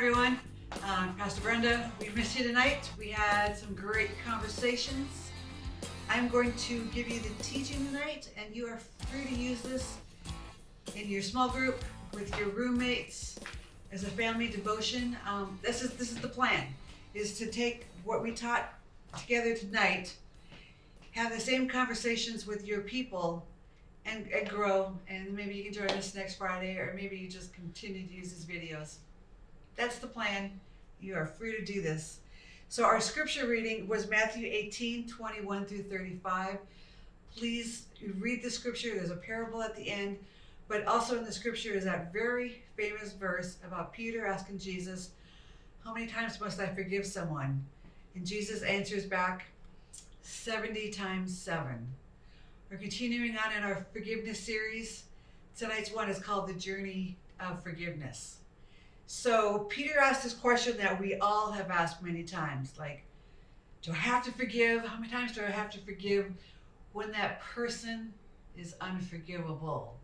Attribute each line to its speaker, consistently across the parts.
Speaker 1: everyone. Pastor Brenda, we missed you tonight. We had some great conversations. I'm going to give you the teaching tonight, and you are free to use this in your small group, with your roommates, as a family devotion. This is the plan, is to take what we taught together tonight, have the same conversations with your people, and grow. And maybe you can join us next Friday, or maybe you just continue to use these videos. That's the plan. You are free to do this. So our scripture reading was Matthew 18, 21 through 35. Please read the scripture. There's a parable at the end, but also in the scripture is that very famous verse about Peter asking Jesus, how many times must I forgive someone? And Jesus answers back, 70 times 7. We're continuing on in our forgiveness series. Tonight's one is called The Journey of Forgiveness. So Peter asked this question that we all have asked many times, like, do I have to forgive? How many times do I have to forgive when that person is unforgivable?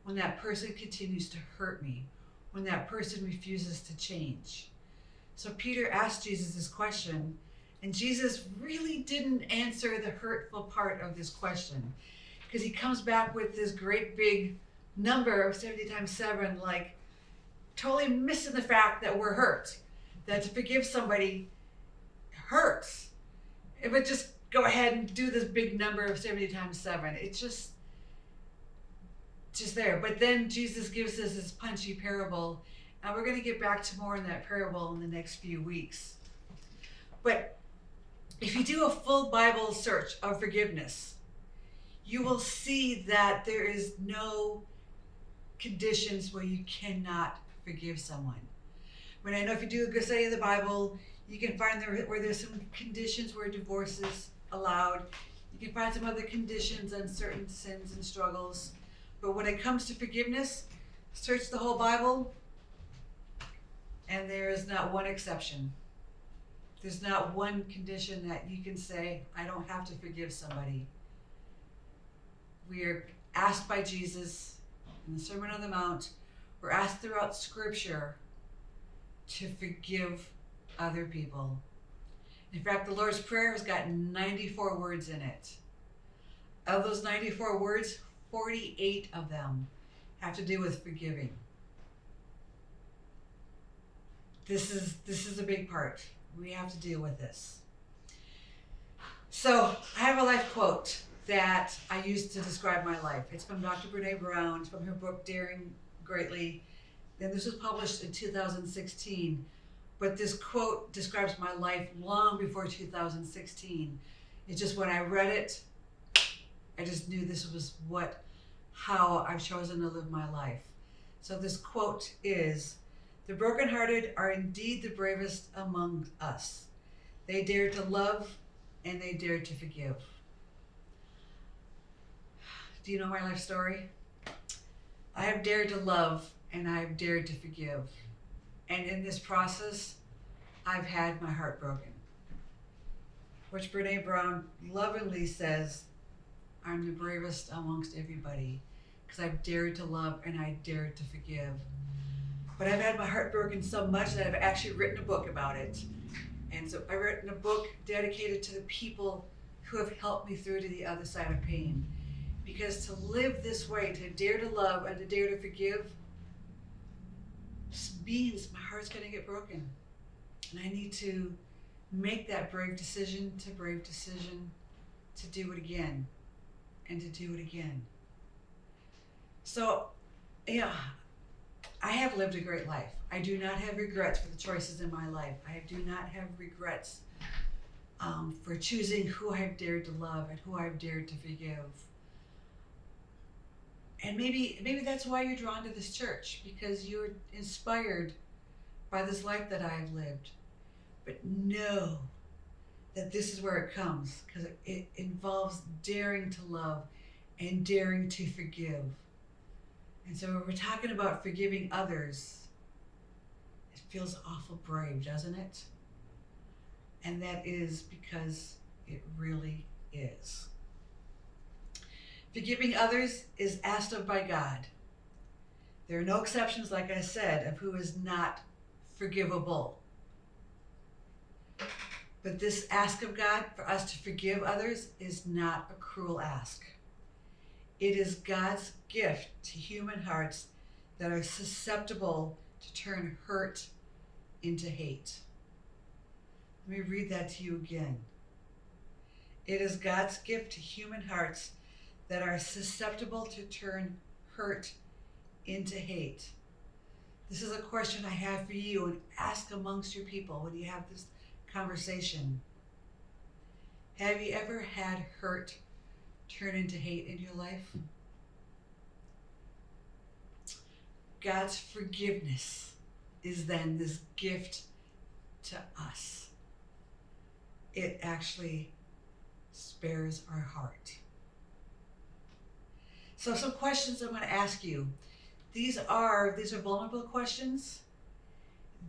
Speaker 1: When that person continues to hurt me? When that person refuses to change? So Peter asked Jesus this question, and Jesus really didn't answer the hurtful part of this question, because he comes back with this great big number of 70 times 7, like totally missing the fact that we're hurt, that to forgive somebody hurts. It would just go ahead and do this big number of 70 times 7. It's just there. But then Jesus gives us this punchy parable, and we're going to get back to more in that parable in the next few weeks. But if you do a full Bible search of forgiveness, you will see that there is no conditions where you cannot forgive someone. But I know if you do a good study of the Bible, you can find where there's some conditions where divorce is allowed. You can find some other conditions on certain sins and struggles. But when it comes to forgiveness, search the whole Bible, and there is not one exception. There's not one condition that you can say, I don't have to forgive somebody. We are asked by Jesus in the Sermon on the Mount, we're asked throughout Scripture to forgive other people. In fact, the Lord's Prayer has got 94 words in it. Of those 94 words, 48 of them have to do with forgiving. This is a big part. We have to deal with this. So I have a life quote that I use to describe my life. It's from Dr. Brene Brown. It's from her book, Daring Greatly. And this was published in 2016. But this quote describes my life long before 2016. It's just when I read it, I just knew this was how I've chosen to live my life. So this quote is, the brokenhearted are indeed the bravest among us. They dare to love and they dare to forgive. Do you know my life story? I have dared to love and I have dared to forgive. And in this process, I've had my heart broken. Which Brene Brown lovingly says, I'm the bravest amongst everybody, because I've dared to love and I dared to forgive. But I've had my heart broken so much that I've actually written a book about it. And so I've written a book dedicated to the people who have helped me through to the other side of pain. Because to live this way, to dare to love and to dare to forgive, means my heart's going to get broken. And I need to make that brave decision to do it again and to do it again. So, yeah, I have lived a great life. I do not have regrets for the choices in my life. I do not have regrets for choosing who I've dared to love and who I've dared to forgive. And maybe that's why you're drawn to this church, because you're inspired by this life that I've lived. But know that this is where it comes, because it involves daring to love and daring to forgive. And so when we're talking about forgiving others, it feels awful brave, doesn't it? And that is because it really is. Forgiving others is asked of by God. There are no exceptions, like I said, of who is not forgivable. But this ask of God for us to forgive others is not a cruel ask. It is God's gift to human hearts that are susceptible to turn hurt into hate. Let me read that to you again. It is God's gift to human hearts that are susceptible to turn hurt into hate. This is a question I have for you, and ask amongst your people when you have this conversation. Have you ever had hurt turn into hate in your life? God's forgiveness is then this gift to us. It actually spares our heart. So some questions I'm going to ask you. These are vulnerable questions.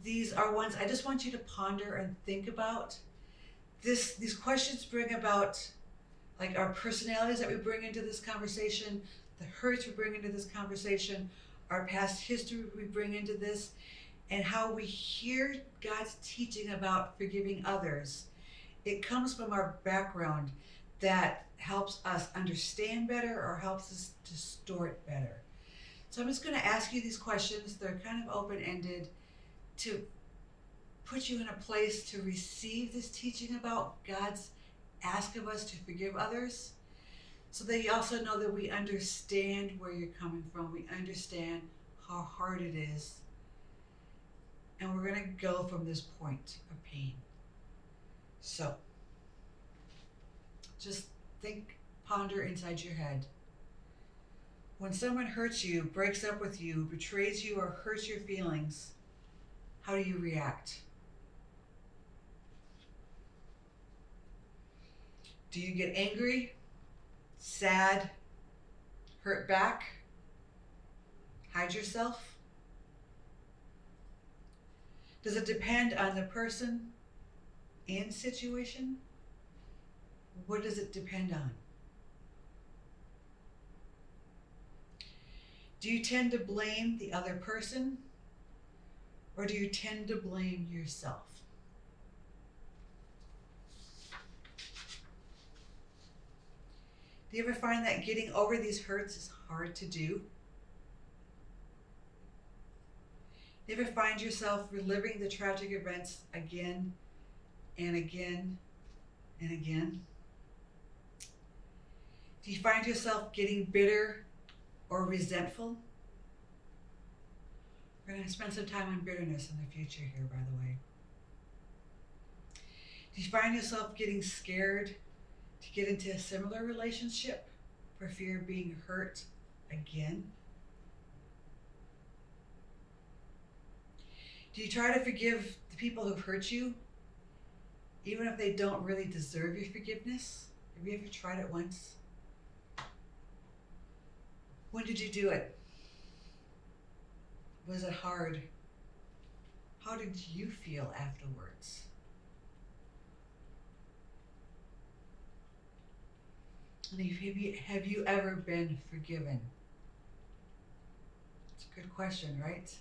Speaker 1: These are ones I just want you to ponder and think about. These questions bring about like our personalities that we bring into this conversation, the hurts we bring into this conversation, our past history we bring into this, and how we hear God's teaching about forgiving others. It comes from our background that helps us understand better or helps us distort better. So I'm just going to ask you these questions. They're kind of open-ended to put you in a place to receive this teaching about God's ask of us to forgive others, so that you also know that we understand where you're coming from. We understand how hard it is. And we're going to go from this point of pain. So just think, ponder inside your head. When someone hurts you, breaks up with you, betrays you, or hurts your feelings, how do you react? Do you get angry, sad, hurt back, hide yourself? Does it depend on the person and situation? What does it depend on? Do you tend to blame the other person, or do you tend to blame yourself? Do you ever find that getting over these hurts is hard to do? Do you ever find yourself reliving the tragic events again and again and again? Do you find yourself getting bitter or resentful? We're going to spend some time on bitterness in the future here, by the way. Do you find yourself getting scared to get into a similar relationship for fear of being hurt again? Do you try to forgive the people who've hurt you, even if they don't really deserve your forgiveness? Have you ever tried it once? When did you do it? Was it hard? How did you feel afterwards? And have you ever been forgiven? It's a good question, right?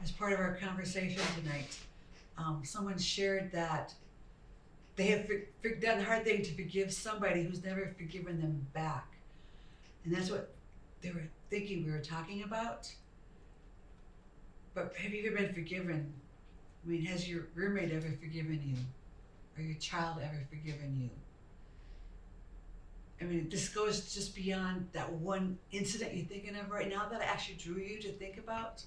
Speaker 1: As part of our conversation tonight, someone shared that they have done the hard thing to forgive somebody who's never forgiven them back. And that's what they were thinking we were talking about. But have you ever been forgiven? I mean, has your roommate ever forgiven you? Or your child ever forgiven you? I mean, this goes just beyond that one incident you're thinking of right now that I actually drew you to think about.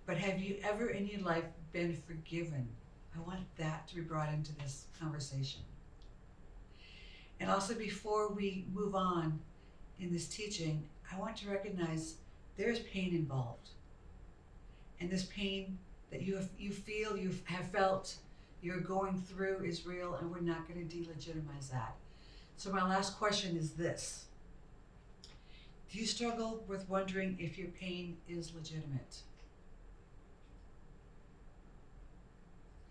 Speaker 1: But have you ever in your life been forgiven? I want that to be brought into this conversation. And also, before we move on in this teaching, I want to recognize there's pain involved. And this pain that you feel, you have felt, you're going through is real, and we're not going to delegitimize that. So my last question is this. Do you struggle with wondering if your pain is legitimate?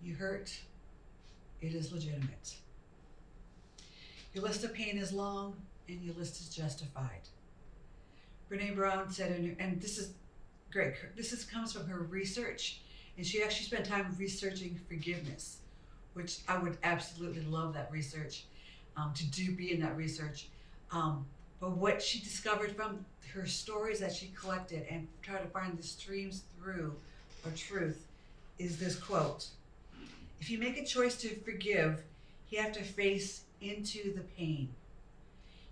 Speaker 1: You hurt, it is legitimate. Your list of pain is long, and your list is justified. Brene Brown said, and this is great, comes from her research, And she actually spent time researching forgiveness, which I would absolutely love that research, be in that research. But what she discovered from her stories that she collected and tried to find the streams through of truth is this quote: "If you make a choice to forgive, you have to face into the pain.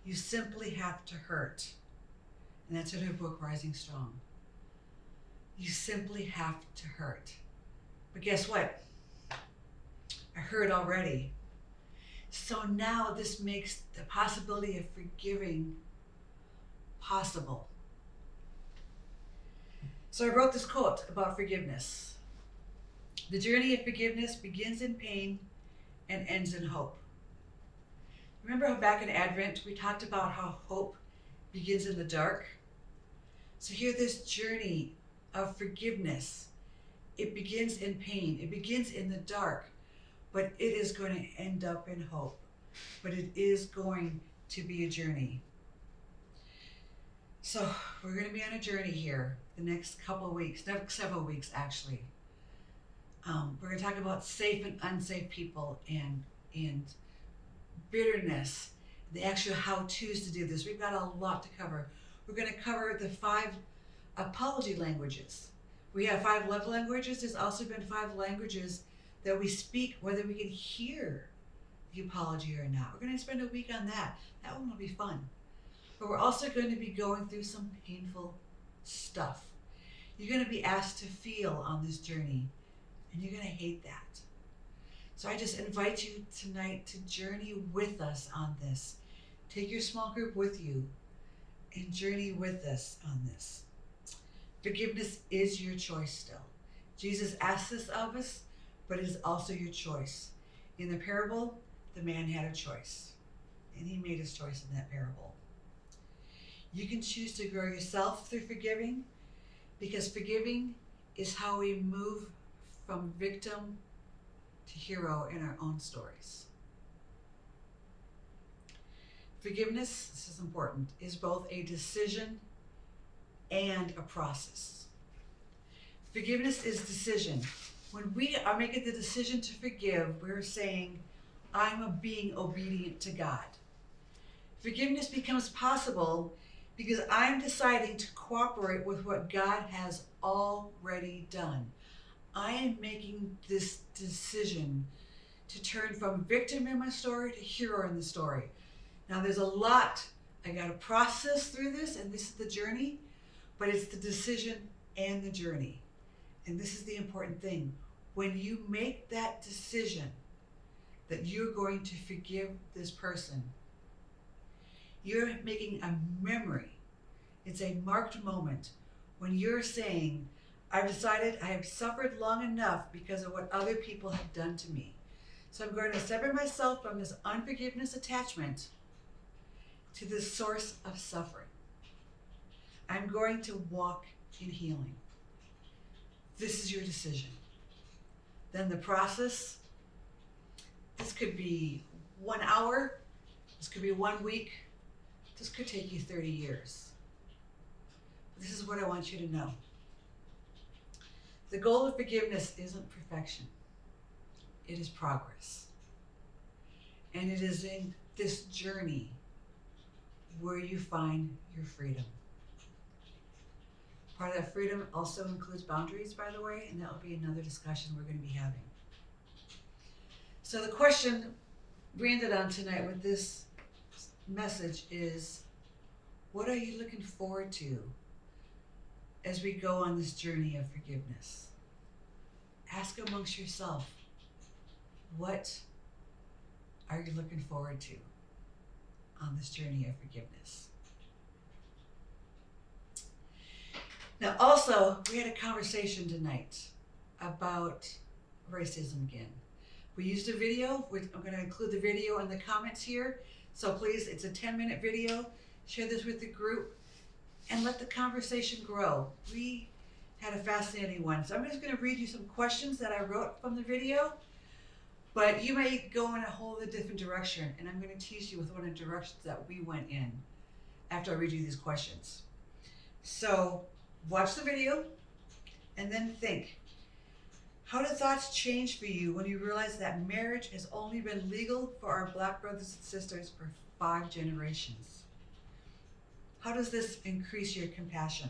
Speaker 1: You simply have to hurt." And that's in her book, Rising Strong. You simply have to hurt. But guess what? I hurt already. So now this makes the possibility of forgiving possible. So I wrote this quote about forgiveness. "The journey of forgiveness begins in pain and ends in hope." Remember how back in Advent we talked about how hope begins in the dark? So here, this journey of forgiveness, it begins in pain, it begins in the dark, but it is going to end up in hope. But it is going to be a journey. So we're going to be on a journey here the next couple of weeks, next several weeks actually. We're going to talk about safe and unsafe people and bitterness, the actual how-tos to do this. We've got a lot to cover. We're going to cover the 5 apology languages. We have 5 love languages. There's also been 5 languages that we speak, whether we can hear the apology or not. We're going to spend a week on that. That one will be fun. But we're also going to be going through some painful stuff. You're going to be asked to feel on this journey, and you're going to hate that. So I just invite you tonight to journey with us on this. Take your small group with you and journey with us on this. Forgiveness is your choice still. Jesus asks this of us, but it is also your choice. In the parable, the man had a choice, and he made his choice in that parable. You can choose to grow yourself through forgiving, because forgiving is how we move from victim to hero in our own stories. Forgiveness, this is important, is both a decision and a process. Forgiveness is decision. When we are making the decision to forgive, we're saying, I'm being obedient to God. Forgiveness becomes possible because I'm deciding to cooperate with what God has already done. I am making this decision to turn from victim in my story to hero in the story. Now there's a lot I got to process through this, and this is the journey, but it's the decision and the journey. And this is the important thing. When you make that decision that you're going to forgive this person, you're making a memory. It's a marked moment when you're saying, I've decided I have suffered long enough because of what other people have done to me. So I'm going to sever myself from this unforgiveness attachment to the source of suffering. I'm going to walk in healing. This is your decision. Then the process, this could be 1 hour, this could be 1 week, this could take you 30 years. This is what I want you to know. The goal of forgiveness isn't perfection. It is progress. And it is in this journey where you find your freedom. Part of that freedom also includes boundaries, by the way, and that will be another discussion we're going to be having. So the question we ended on tonight with this message is, what are you looking forward to as we go on this journey of forgiveness? Ask amongst yourself, what are you looking forward to on this journey of forgiveness? Now also, we had a conversation tonight about racism again. We used a video, I'm going to include the video in the comments here, so please, it's a 10-minute video. Share this with the group and let the conversation grow. We had a fascinating one. So I'm just going to read you some questions that I wrote from the video, but you may go in a whole different direction, and I'm going to teach you with one of the directions that we went in after I read you these questions. So watch the video and then think, How did thoughts change for you when you realized that marriage has only been legal for our Black brothers and sisters for 5 generations? How does this increase your compassion?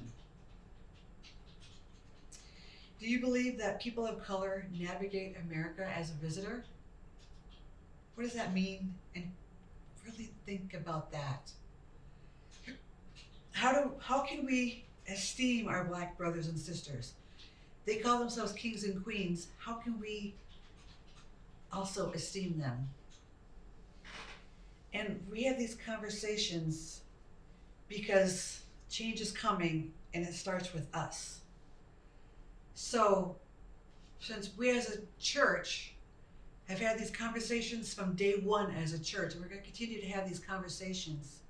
Speaker 1: Do you believe that people of color navigate America as a visitor? What does that mean? And really think about that. How can we esteem our Black brothers and sisters? They call themselves kings and queens. How can we also esteem them? And we have these conversations because change is coming and it starts with us. So, since we as a church have had these conversations from day one as a church, and we're going to continue to have these conversations,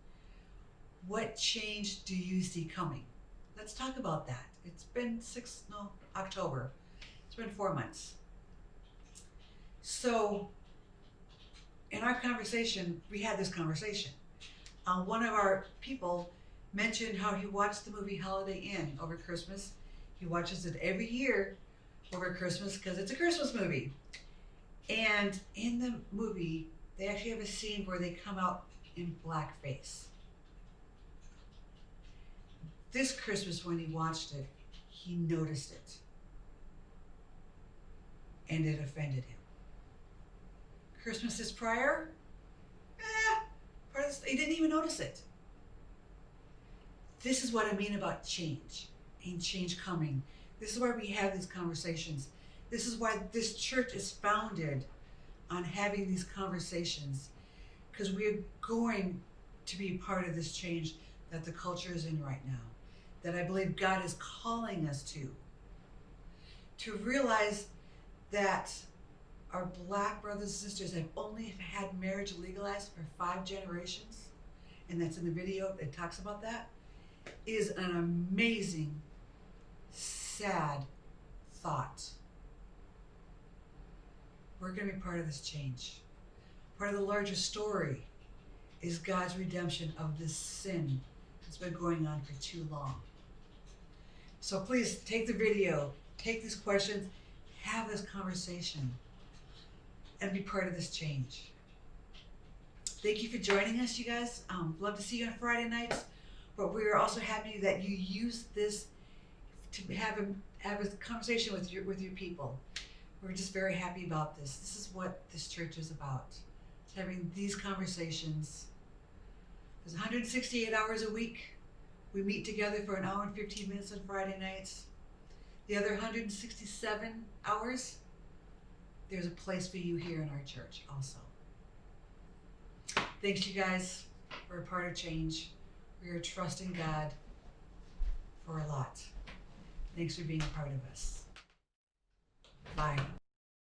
Speaker 1: what change do you see coming? Let's talk about that. It's been October. It's been 4 months. So, in our conversation, we had this conversation. One of our people mentioned how he watched the movie Holiday Inn over Christmas. He watches it every year over Christmas because it's a Christmas movie. And in the movie, they actually have a scene where they come out in blackface. This Christmas, when he watched it, he noticed it. And it offended him. Christmases prior, he didn't even notice it. This is what I mean about change and change coming. This is why we have these conversations. This is why this church is founded on having these conversations, because we're going to be part of this change that the culture is in right now, that I believe God is calling us to realize that our Black brothers and sisters have only had marriage legalized for 5 generations, and that's in the video that talks about that, is an amazing, sad thought. We're going to be part of this change. Part of the larger story is God's redemption of this sin that's been going on for too long. So please take the video, take these questions, have this conversation, and be part of this change. Thank you for joining us, you guys. Love to see you on Friday nights, but we are also happy that you use this to have a conversation with your people. We're just very happy about this. This is what this church is about. It's having these conversations. There's 168 hours a week. We meet together for 1 hour and 15 minutes on Friday nights. The other 167 hours, there's a place for you here in our church also. Thanks, you guys. We're a part of change. We are trusting God for a lot. Thanks for being a part of us. Bye.